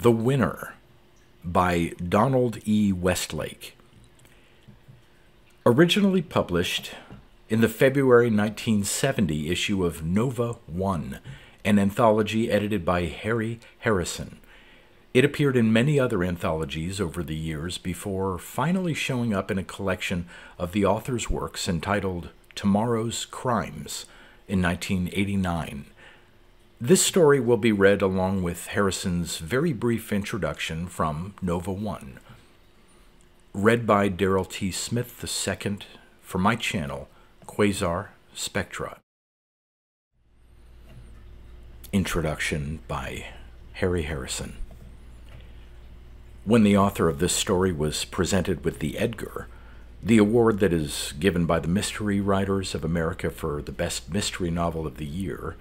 The Winner by Donald E. Westlake. Originally published in the February 1970 issue of Nova 1, an anthology edited by Harry Harrison. It appeared in many other anthologies over the years before finally showing up in a collection of the author's works entitled Tomorrow's Crimes in 1989. This story will be read along with Harrison's very brief introduction from Nova 1. Read by Darrell T. Smith II for my channel, Quasar Spectra. Introduction by Harry Harrison. When the author of this story was presented with the Edgar, the award that is given by the Mystery Writers of America for the best mystery novel of the year,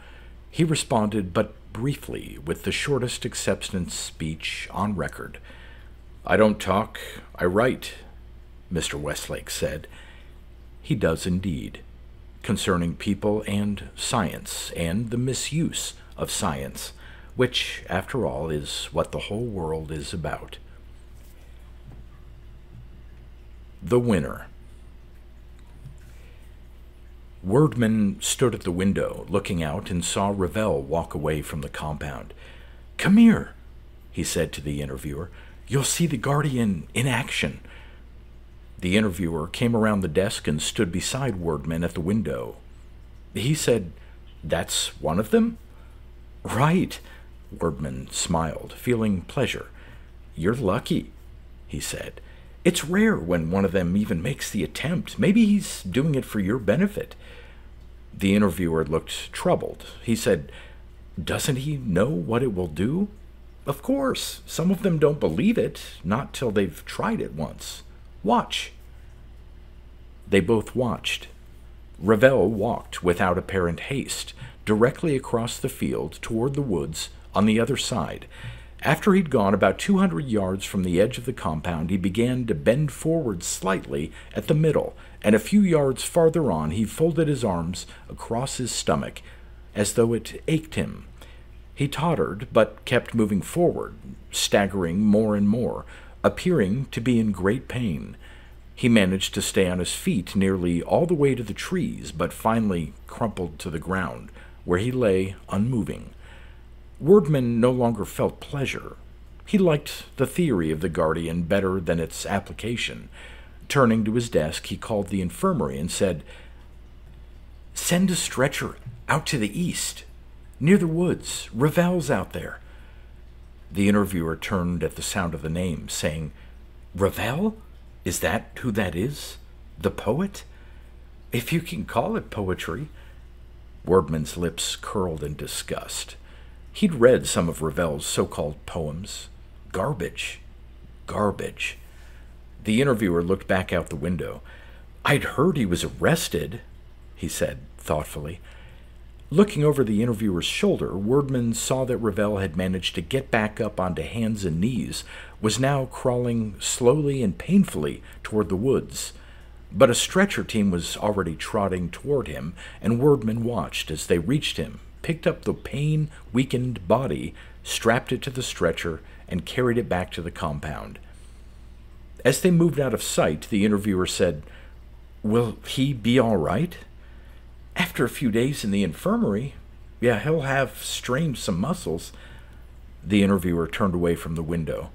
he responded but briefly with the shortest acceptance speech on record. "I don't talk, I write," Mr. Westlake said. He does indeed, concerning people and science, and the misuse of science, which, after all, is what the whole world is about. The Winner. Wordman stood at the window, looking out, and saw Ravel walk away from the compound. "Come here," he said to the interviewer. "You'll see the Guardian in action." The interviewer came around the desk and stood beside Wordman at the window. He said, "That's one of them?" "Right," Wordman smiled, feeling pleasure. "You're lucky," he said. "It's rare when one of them even makes the attempt. Maybe he's doing it for your benefit." The interviewer looked troubled. He said, "Doesn't he know what it will do?" "Of course. Some of them don't believe it, not till they've tried it once. Watch." They both watched. Ravel walked without apparent haste directly across the field toward the woods on the other side. After he'd gone about 200 yards from the edge of the compound, he began to bend forward slightly at the middle, and a few yards farther on he folded his arms across his stomach, as though it ached him. He tottered, but kept moving forward, staggering more and more, appearing to be in great pain. He managed to stay on his feet nearly all the way to the trees, but finally crumpled to the ground, where he lay unmoving. Wordman no longer felt pleasure. He liked the theory of the Guardian better than its application. Turning to his desk, he called the infirmary and said, "Send a stretcher out to the east, near the woods. Ravel's out there." The interviewer turned at the sound of the name, saying, "Ravel? Is that who that is? The poet?" "If you can call it poetry." Wordman's lips curled in disgust. He'd read some of Ravel's so-called poems. Garbage. Garbage. The interviewer looked back out the window. "I'd heard he was arrested," he said thoughtfully. Looking over the interviewer's shoulder, Wordman saw that Ravel had managed to get back up onto hands and knees, was now crawling slowly and painfully toward the woods. But a stretcher team was already trotting toward him, and Wordman watched as they reached him, picked up the pain-weakened body, strapped it to the stretcher, and carried it back to the compound. As they moved out of sight, the interviewer said, "Will he be all right?" "After a few days in the infirmary, yeah, he'll have strained some muscles." The interviewer turned away from the window.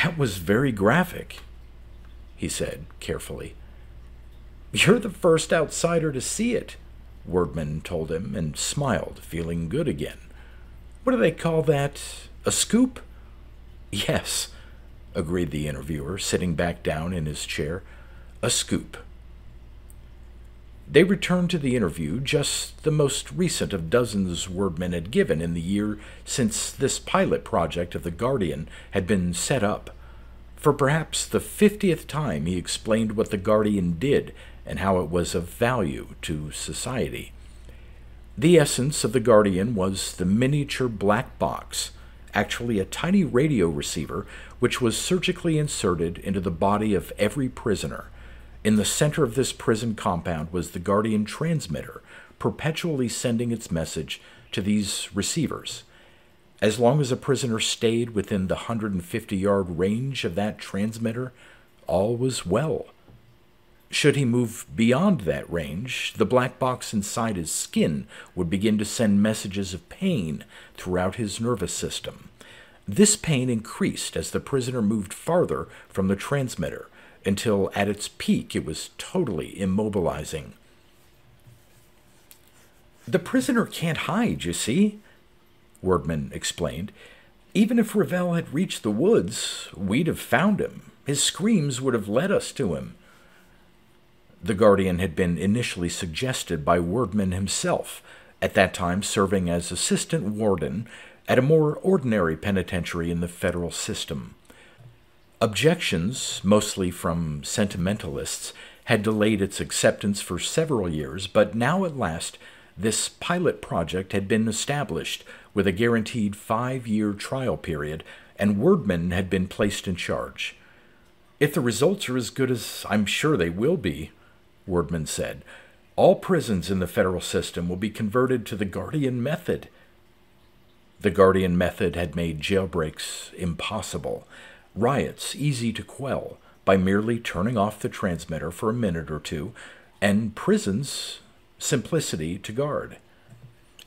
"That was very graphic," he said carefully. "You're the first outsider to see it," Wordman told him, and smiled, feeling good again. "What do they call that? A scoop?" "Yes," agreed the interviewer, sitting back down in his chair. "A scoop." They returned to the interview, just the most recent of dozens Wordman had given in the year since this pilot project of the Guardian had been set up. For perhaps the 50th time he explained what the Guardian did and how it was of value to society. The essence of the Guardian was the miniature black box, actually a tiny radio receiver which was surgically inserted into the body of every prisoner. In the center of this prison compound was the Guardian transmitter, perpetually sending its message to these receivers. As long as a prisoner stayed within the 150-yard range of that transmitter, all was well. Should he move beyond that range, the black box inside his skin would begin to send messages of pain throughout his nervous system. This pain increased as the prisoner moved farther from the transmitter, until at its peak it was totally immobilizing. "The prisoner can't hide, you see," Wordman explained. "Even if Ravel had reached the woods, we'd have found him. His screams would have led us to him." The Guardian had been initially suggested by Wordman himself, at that time serving as assistant warden at a more ordinary penitentiary in the federal system. Objections, mostly from sentimentalists, had delayed its acceptance for several years, but now at last this pilot project had been established with a guaranteed 5-year trial period, and Wordman had been placed in charge. "If the results are as good as I'm sure they will be," Wordman said, "all prisons in the federal system will be converted to the Guardian method." The Guardian method had made jailbreaks impossible, riots easy to quell by merely turning off the transmitter for a minute or two, and prisons simplicity to guard.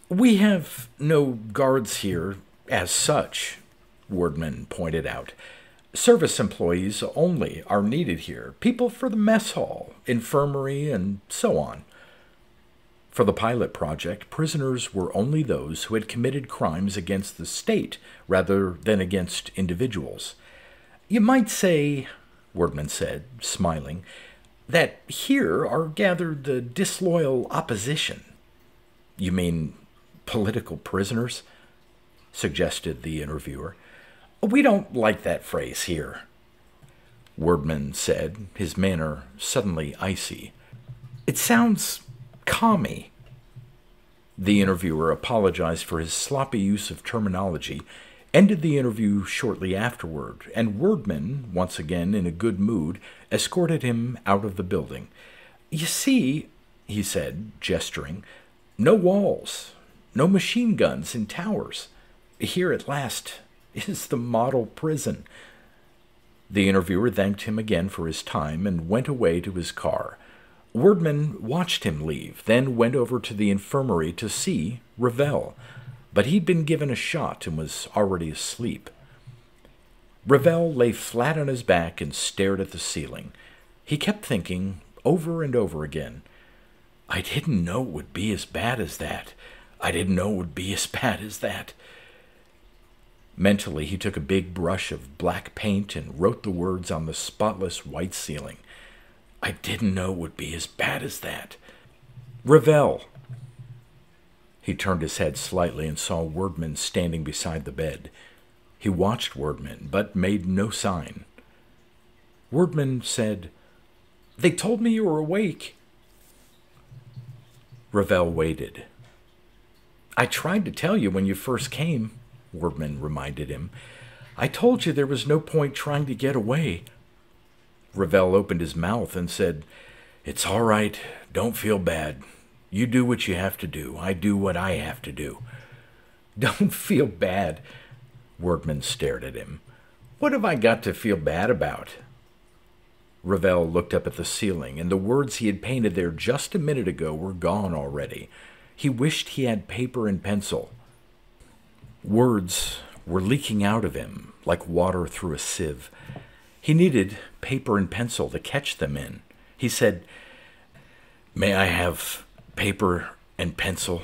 "We have no guards here as such," Wordman pointed out. "Service employees only are needed here, people for the mess hall, infirmary, and so on." For the pilot project, prisoners were only those who had committed crimes against the state rather than against individuals. "You might say," Wordman said, smiling, "that here are gathered the disloyal opposition." "You mean political prisoners?" suggested the interviewer. "We don't like that phrase here," Wordman said, his manner suddenly icy. "It sounds commie." The interviewer apologized for his sloppy use of terminology, ended the interview shortly afterward, and Wordman, once again in a good mood, escorted him out of the building. "You see," he said, gesturing, "no walls, no machine guns in towers. Here at last is the model prison." The interviewer thanked him again for his time and went away to his car. Wordman watched him leave, then went over to the infirmary to see Ravel, but he'd been given a shot and was already asleep. Ravel lay flat on his back and stared at the ceiling. He kept thinking over and over again, "I didn't know it would be as bad as that. I didn't know it would be as bad as that." Mentally, he took a big brush of black paint and wrote the words on the spotless white ceiling. "I didn't know it would be as bad as that. Ravel." He turned his head slightly and saw Wordman standing beside the bed. He watched Wordman, but made no sign. Wordman said, "They told me you were awake." Ravel waited. "I tried to tell you when you first came," Wordman reminded him. "I told you there was no point trying to get away." Ravel opened his mouth and said, "It's all right. Don't feel bad. You do what you have to do. I do what I have to do." "Don't feel bad?" Wordman stared at him. "What have I got to feel bad about?" Ravel looked up at the ceiling, and the words he had painted there just a minute ago were gone already. He wished he had paper and pencil. Words were leaking out of him like water through a sieve. He needed paper and pencil to catch them in. He said, "May I have paper and pencil?"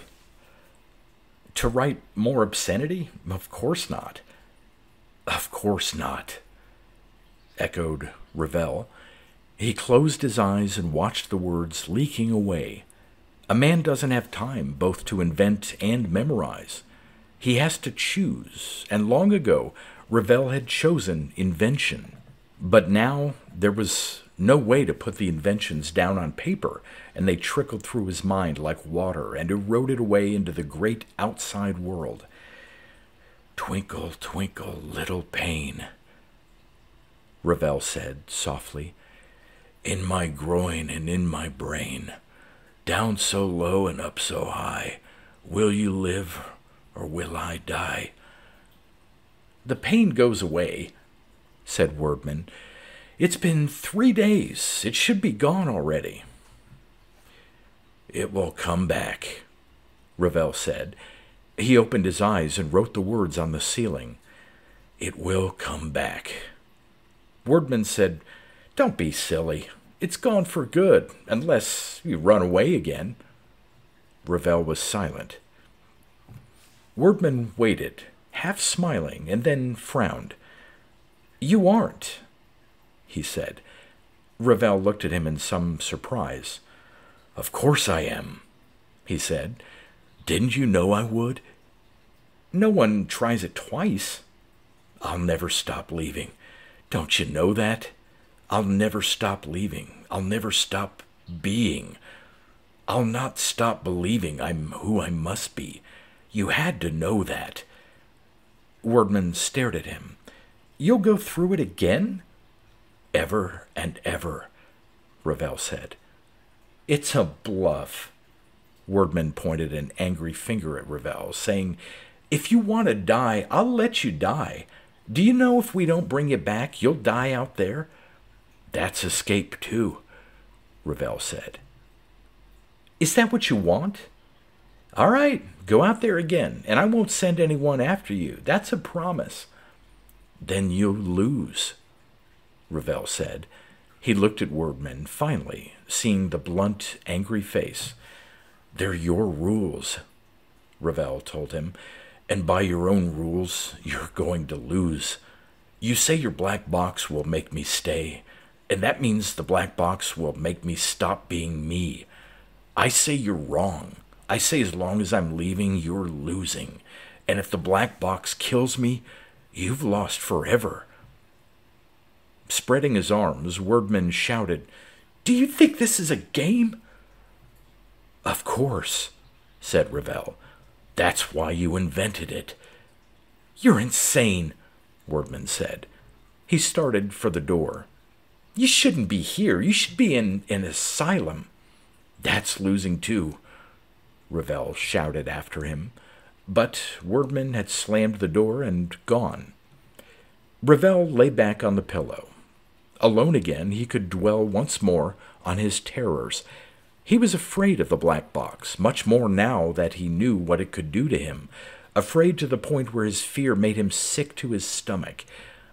"To write more obscenity? Of course not." "Of course not," echoed Ravel. He closed his eyes and watched the words leaking away. A man doesn't have time both to invent and memorize. He has to choose, and long ago Ravel had chosen invention. But now there was no way to put the inventions down on paper, and they trickled through his mind like water and eroded away into the great outside world. "Twinkle, twinkle, little pain," Ravel said softly, "in my groin and in my brain, down so low and up so high, will you live or will I die? The pain goes away, said Wordman. It's been 3 days. It should be gone already. It will come back, Ravel said. He opened his eyes and wrote the words on the ceiling. It will come back. Wordman said, Don't be silly. It's gone for good, unless you run away again. Ravel was silent. Wordman waited, half smiling, and then frowned. You aren't, he said. Ravel looked at him in some surprise. Of course I am, he said. Didn't you know I would? No one tries it twice. I'll never stop leaving. Don't you know that? I'll never stop leaving. I'll never stop being. I'll not stop believing I'm who I must be. You had to know that. Wordman stared at him. You'll go through it again? Ever and ever, Ravel said. It's a bluff. Wordman pointed an angry finger at Ravel, saying, If you want to die, I'll let you die. Do you know if we don't bring you back, you'll die out there? That's escape, too, Ravel said. Is that what you want? All right, go out there again, and I won't send anyone after you. That's a promise. Then you'll lose, Ravel said. He looked at Wordman, finally, seeing the blunt, angry face. They're your rules, Ravel told him, and by your own rules, you're going to lose. You say your black box will make me stay, and that means the black box will make me stop being me. I say you're wrong. I say as long as I'm leaving, you're losing. And if the black box kills me, you've lost forever. Spreading his arms, Wordman shouted, Do you think this is a game? Of course, said Ravel. That's why you invented it. You're insane, Wordman said. He started for the door. You shouldn't be here. You should be in an asylum. That's losing too, Ravel shouted after him. But Wordman had slammed the door and gone. Ravel lay back on the pillow. Alone again, he could dwell once more on his terrors. He was afraid of the black box, much more now that he knew what it could do to him, afraid to the point where his fear made him sick to his stomach.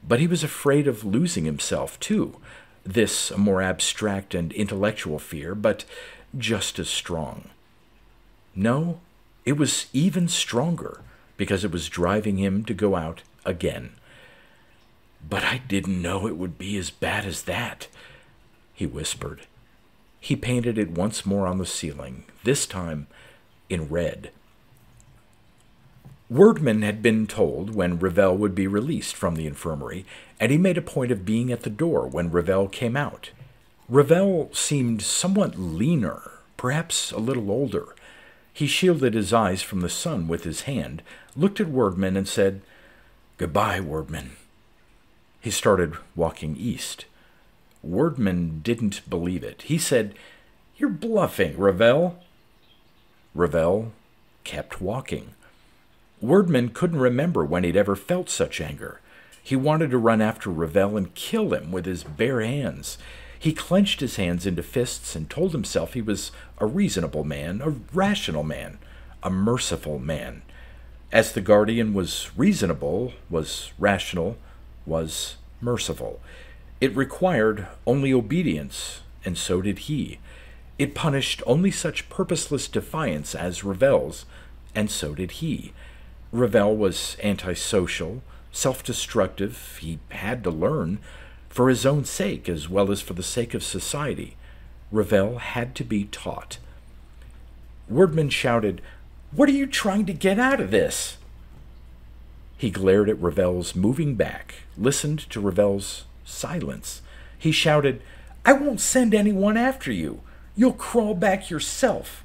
But he was afraid of losing himself, too. This a more abstract and intellectual fear, but just as strong. No, it was even stronger, because it was driving him to go out again. But I didn't know it would be as bad as that, he whispered. He painted it once more on the ceiling, this time in red. Wordman had been told when Ravel would be released from the infirmary, and he made a point of being at the door when Ravel came out. Ravel seemed somewhat leaner, perhaps a little older. He shielded his eyes from the sun with his hand, looked at Wordman, and said, Goodbye, Wordman. He started walking east. Wordman didn't believe it. He said, You're bluffing, Ravel. Ravel kept walking. Wordman couldn't remember when he'd ever felt such anger. He wanted to run after Ravel and kill him with his bare hands. He clenched his hands into fists and told himself he was a reasonable man, a rational man, a merciful man. As the guardian was reasonable, was rational, was merciful. It required only obedience, and so did he. It punished only such purposeless defiance as Ravel's, and so did he. Ravel was antisocial, self-destructive. He had to learn, for his own sake as well as for the sake of society. Ravel had to be taught. Wordman shouted, What are you trying to get out of this? He glared at Ravel's moving back, listened to Ravel's silence. He shouted, I won't send anyone after you. You'll crawl back yourself.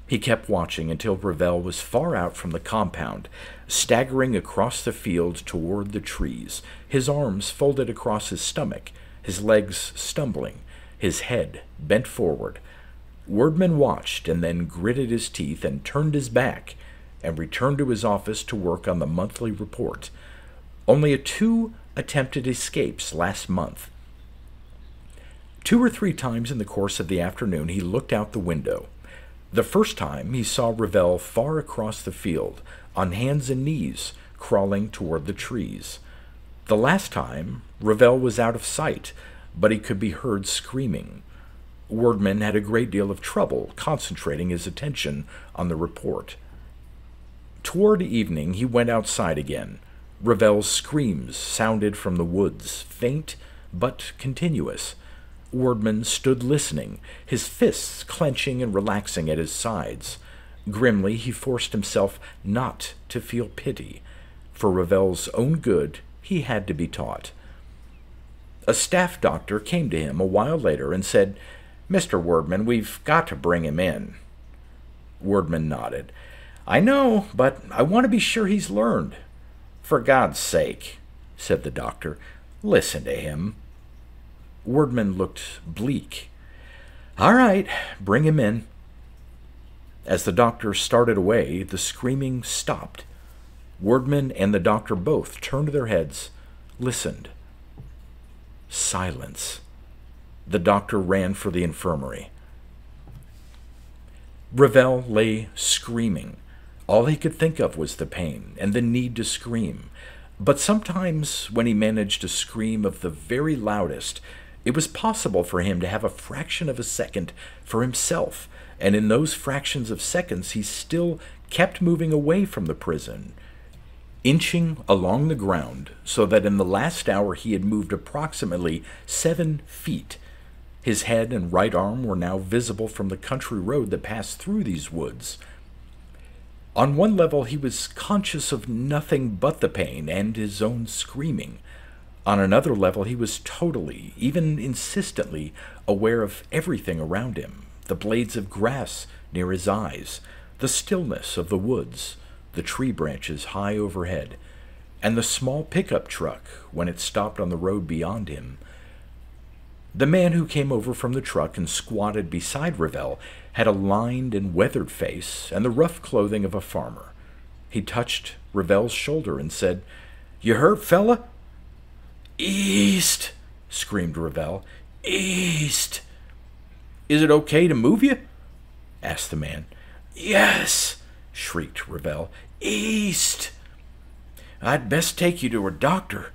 He kept watching until Ravel was far out from the compound, staggering across the field toward the trees, his arms folded across his stomach, his legs stumbling, his head bent forward. Wordman watched and then gritted his teeth and turned his back, and returned to his office to work on the monthly report. Only 2 attempted escapes last month. 2 or 3 times in the course of the afternoon he looked out the window. The first time he saw Revell far across the field, on hands and knees, crawling toward the trees. The last time, Revell was out of sight, but he could be heard screaming. Wordman had a great deal of trouble concentrating his attention on the report. Toward evening he went outside again. Revell's screams sounded from the woods, faint but continuous. Wordman stood listening, his fists clenching and relaxing at his sides. Grimly he forced himself not to feel pity. For Revell's own good, he had to be taught. A staff doctor came to him a while later and said, "Mr. Wordman, we've got to bring him in." Wordman nodded. "I know, but I want to be sure he's learned." "For God's sake," said the doctor, "listen to him." Wordman looked bleak. "All right, bring him in." As the doctor started away, the screaming stopped. Wordman and the doctor both turned their heads, listened. Silence. The doctor ran for the infirmary. Revell lay screaming. All he could think of was the pain and the need to scream. But sometimes, when he managed to scream of the very loudest, it was possible for him to have a fraction of a second for himself, and in those fractions of seconds he still kept moving away from the prison, inching along the ground, so that in the last hour he had moved approximately 7 feet. His head and right arm were now visible from the country road that passed through these woods. On one level he was conscious of nothing but the pain and his own screaming. On another level he was totally, even insistently, aware of everything around him, the blades of grass near his eyes, the stillness of the woods, the tree branches high overhead, and the small pickup truck when it stopped on the road beyond him. The man who came over from the truck and squatted beside Revell had a lined and weathered face and the rough clothing of a farmer. He touched Revell's shoulder and said, "You hurt, fella?" "East!" screamed Revell. "East!" "Is it okay to move you?" asked the man. "Yes!" shrieked Revell. "East!" "I'd best take you to a doctor."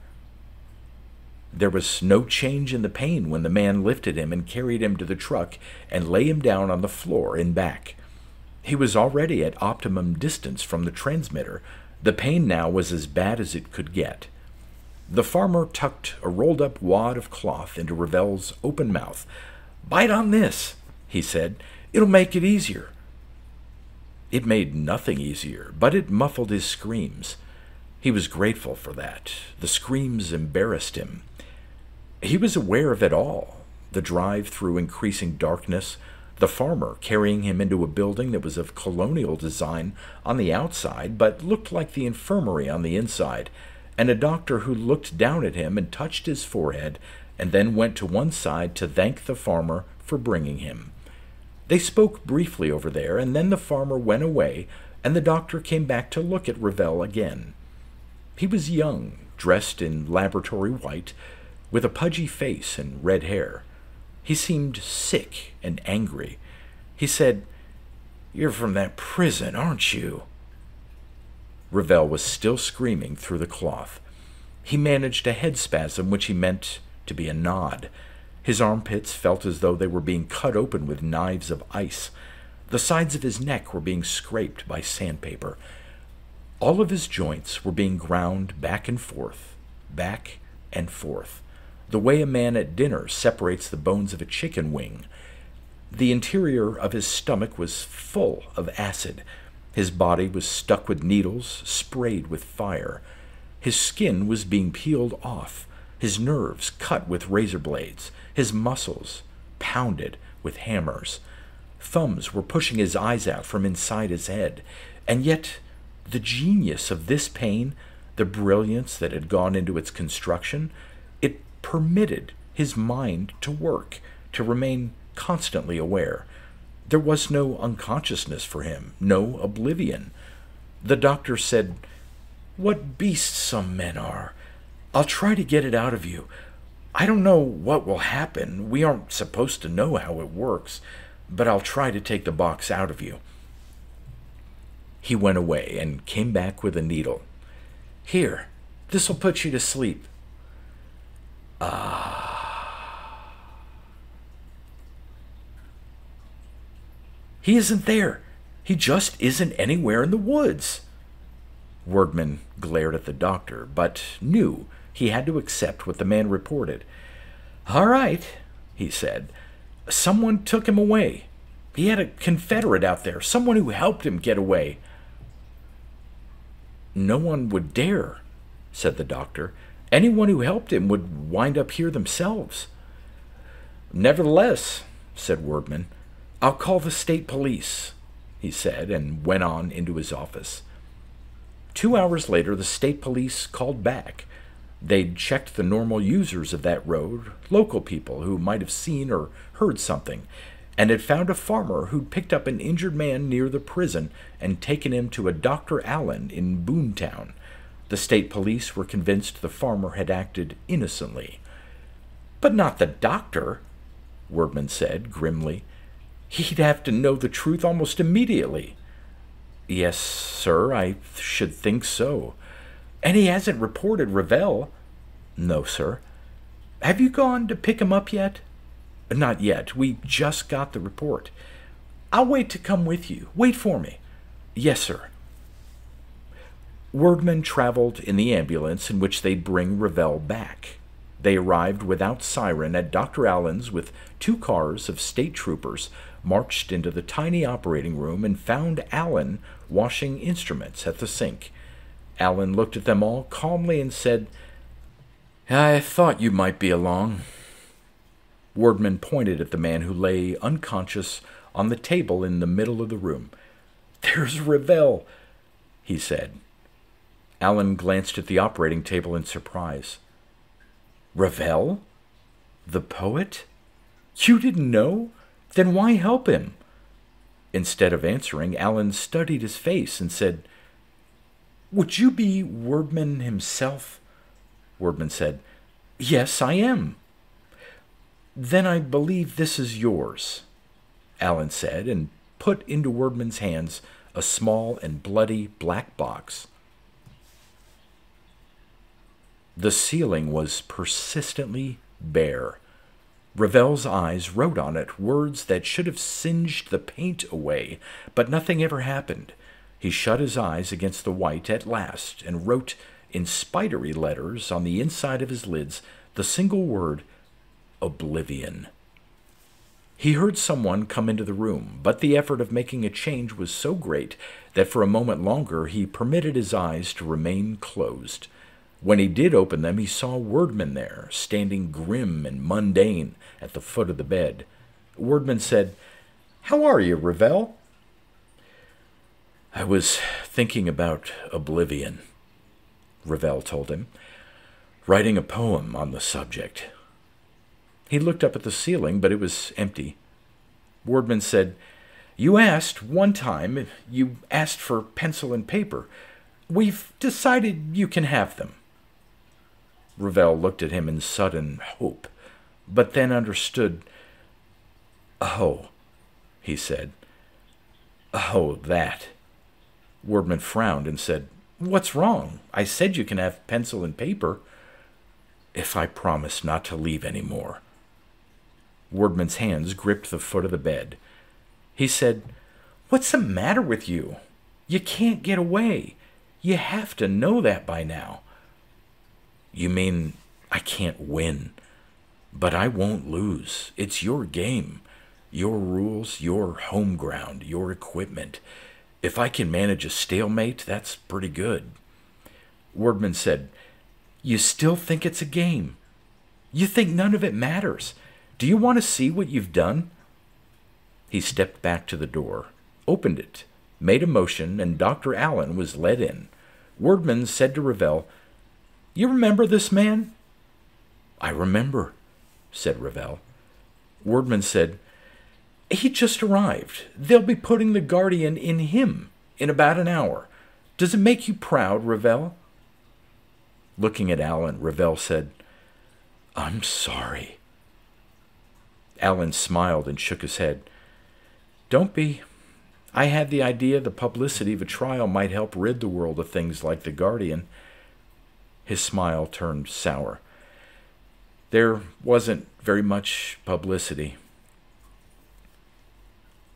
There was no change in the pain when the man lifted him and carried him to the truck and lay him down on the floor in back. He was already at optimum distance from the transmitter. The pain now was as bad as it could get. The farmer tucked a rolled-up wad of cloth into Revell's open mouth. "Bite on this," he said. "It'll make it easier." It made nothing easier, but it muffled his screams. He was grateful for that. The screams embarrassed him. He was aware of it all, the drive through increasing darkness, the farmer carrying him into a building that was of colonial design on the outside but looked like the infirmary on the inside, and a doctor who looked down at him and touched his forehead and then went to one side to thank the farmer for bringing him. They spoke briefly over there, and then the farmer went away, and the doctor came back to look at Revell again. He was young, dressed in laboratory white, with a pudgy face and red hair. He seemed sick and angry. He said, "You're from that prison, aren't you?" Revell was still screaming through the cloth. He managed a head spasm which he meant to be a nod. His armpits felt as though they were being cut open with knives of ice. The sides of his neck were being scraped by sandpaper. All of his joints were being ground back and forth, the way a man at dinner separates the bones of a chicken wing. The interior of his stomach was full of acid. His body was stuck with needles, sprayed with fire. His skin was being peeled off, his nerves cut with razor blades, his muscles pounded with hammers. Thumbs were pushing his eyes out from inside his head, and yet the genius of this pain, the brilliance that had gone into its construction, it permitted his mind to work, to remain constantly aware. There was no unconsciousness for him, no oblivion. The doctor said, "What beasts some men are. I'll try to get it out of you. I don't know what will happen. We aren't supposed to know how it works, but I'll try to take the box out of you." He went away and came back with a needle. "Here, this'll put you to sleep." Ah. "He isn't there. He just isn't anywhere in the woods." Wordman glared at the doctor, but knew he had to accept what the man reported. "All right," he said. "Someone took him away. He had a Confederate out there, someone who helped him get away." "No one would dare," said the doctor. "Anyone who helped him would wind up here themselves." "Nevertheless," said Wordman, "I'll call the state police," he said, and went on into his office. 2 hours later, the state police called back. They'd checked the normal users of that road, local people who might have seen or heard something, and had found a farmer who'd picked up an injured man near the prison and taken him to a Dr. Allen in Boontown. The state police were convinced the farmer had acted innocently. "But not the doctor," Wordman said grimly. "He'd have to know the truth almost immediately." "Yes, sir, I should think so." "And he hasn't reported Revell?" "No, sir." "Have you gone to pick him up yet?" "Not yet. We just got the report." "I'll wait to come with you. Wait for me." "Yes, sir." Wordman traveled in the ambulance in which they'd bring Revell back. They arrived without siren at Dr. Allen's with 2 cars of state troopers, marched into the tiny operating room, and found Allen washing instruments at the sink. Allen looked at them all calmly and said, "I thought you might be along." Wordman pointed at the man who lay unconscious on the table in the middle of the room. "There's Revell," he said. Allen glanced at the operating table in surprise. "Revell? The poet? You didn't know? Then why help him?" Instead of answering, Allen studied his face and said, "Would you be Wordman himself?" Wordman said, "Yes, I am." "Then I believe this is yours," Allen said, and put into Wordman's hands a small and bloody black box. The ceiling was persistently bare. Revell's eyes wrote on it words that should have singed the paint away, but nothing ever happened. He shut his eyes against the white at last and wrote in spidery letters on the inside of his lids the single word, Oblivion. He heard someone come into the room, but the effort of making a change was so great that for a moment longer he permitted his eyes to remain closed. When he did open them, he saw Wordman there, standing grim and mundane at the foot of the bed. Wordman said, "How are you, Revell?" "I was thinking about Oblivion," Revell told him, "writing a poem on the subject." He looked up at the ceiling, but it was empty. Wordman said, "You asked one time, you asked for pencil and paper. We've decided you can have them." Revell looked at him in sudden hope, but then understood. "Oh," he said. "Oh, that." Wordman frowned and said, "What's wrong? I said you can have pencil and paper." "If I promise not to leave any more." Wordman's hands gripped the foot of the bed. He said, "What's the matter with you? You can't get away. You have to know that by now." "You mean I can't win? But I won't lose. It's your game. Your rules, your home ground, your equipment. If I can manage a stalemate, that's pretty good." Wordman said, "You still think it's a game? You think none of it matters? Do you want to see what you've done?" He stepped back to the door, opened it, made a motion, and Dr. Allen was led in. Wordman said to Revell, "You remember this man?" "I remember," said Revell. Wordman said, "He just arrived. They'll be putting the Guardian in him in about an hour. Does it make you proud, Ravel?" Looking at Alan, Ravel said, "I'm sorry." Alan smiled and shook his head. "Don't be. I had the idea the publicity of a trial might help rid the world of things like the Guardian." His smile turned sour. "There wasn't very much publicity."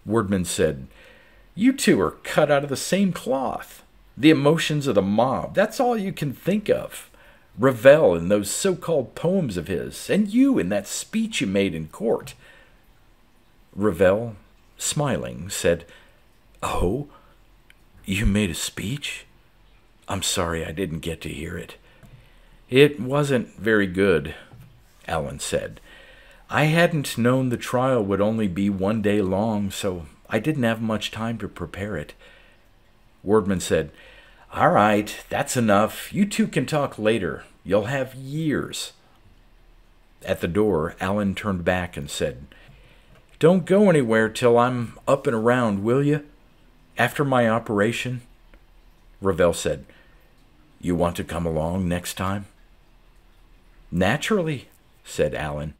Wordman said, "You two are cut out of the same cloth. The emotions of the mob, that's all you can think of. Ravel in those so-called poems of his, and you in that speech you made in court." Ravel, smiling, said, "Oh, you made a speech? I'm sorry I didn't get to hear it." "It wasn't very good," Alan said. "I hadn't known the trial would only be 1 day long, so I didn't have much time to prepare it." Wordman said, "All right, that's enough. You two can talk later. You'll have years." At the door, Alan turned back and said, "Don't go anywhere till I'm up and around, will you? After my operation?" Ravel said, "You want to come along next time?" "Naturally," said Alan.